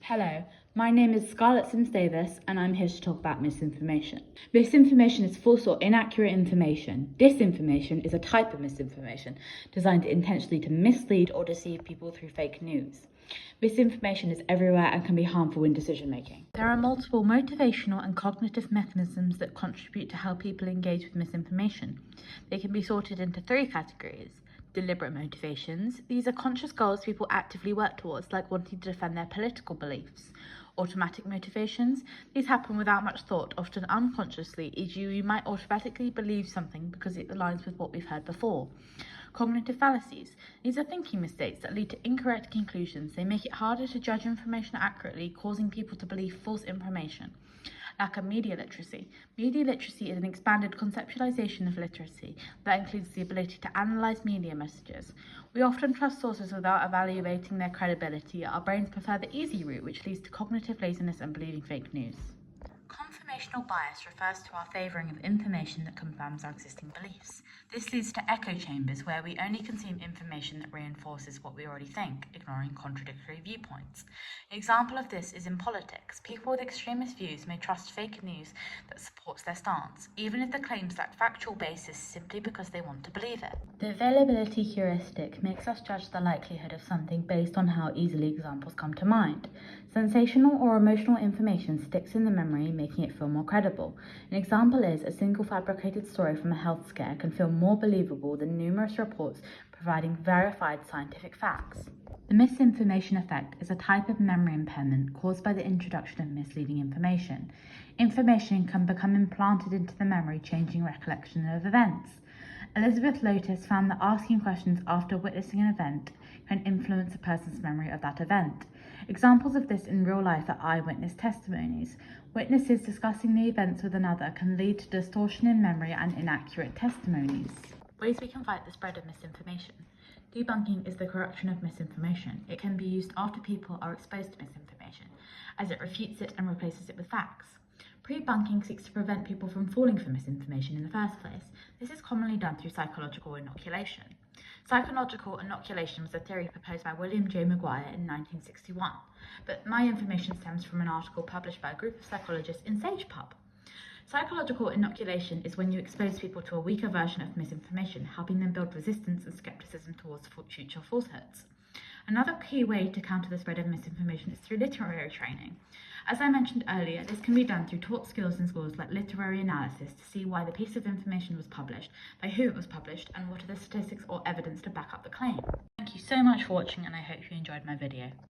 Hello, my name is Scarlett Simms-Davies and I'm here to talk about misinformation. Misinformation is false or inaccurate information. Disinformation is a type of misinformation designed intentionally to mislead or deceive people through fake news. Misinformation is everywhere and can be harmful in decision making. There are multiple motivational and cognitive mechanisms that contribute to how people engage with misinformation. They can be sorted into three categories. Deliberate motivations. These are conscious goals people actively work towards, like wanting to defend their political beliefs. Automatic motivations. These happen without much thought, often unconsciously, e.g. we might automatically believe something because it aligns with what we've heard before. Cognitive fallacies. These are thinking mistakes that lead to incorrect conclusions. They make it harder to judge information accurately, causing people to believe false information. Lack of media literacy. Media literacy is an expanded conceptualization of literacy that includes the ability to analyze media messages. We often trust sources without evaluating their credibility. Our brains prefer the easy route, which leads to cognitive laziness and believing fake news. Confirmational bias refers to our favouring of information that confirms our existing beliefs. This leads to echo chambers where we only consume information that reinforces what we already think, ignoring contradictory viewpoints. An example of this is in politics. People with extremist views may trust fake news that supports their stance, even if the claims lack factual basis simply because they want to believe it. The availability heuristic makes us judge the likelihood of something based on how easily examples come to mind. Sensational or emotional information sticks in the memory, making it feel more credible. An example is a single fabricated story from a health scare can feel more believable than numerous reports providing verified scientific facts. The misinformation effect is a type of memory impairment caused by the introduction of misleading information. Information can become implanted into the memory, changing recollection of events. Elizabeth Lotus found that asking questions after witnessing an event can influence a person's memory of that event. Examples of this in real life are eyewitness testimonies. Witnesses discussing the events with another can lead to distortion in memory and inaccurate testimonies. Ways we can fight the spread of misinformation. Debunking is the correction of misinformation. It can be used after people are exposed to misinformation, as it refutes it and replaces it with facts. Pre-bunking seeks to prevent people from falling for misinformation in the first place. This is commonly done through psychological inoculation. Psychological inoculation was a theory proposed by William J. Maguire in 1961, but my information stems from an article published by a group of psychologists in SagePub. Psychological inoculation is when you expose people to a weaker version of misinformation, helping them build resistance and skepticism towards future falsehoods. Another key way to counter the spread of misinformation is through literary training. As I mentioned earlier, this can be done through taught skills in schools like literary analysis to see why the piece of information was published, by who it was published, and what are the statistics or evidence to back up the claim. Thank you so much for watching, and I hope you enjoyed my video.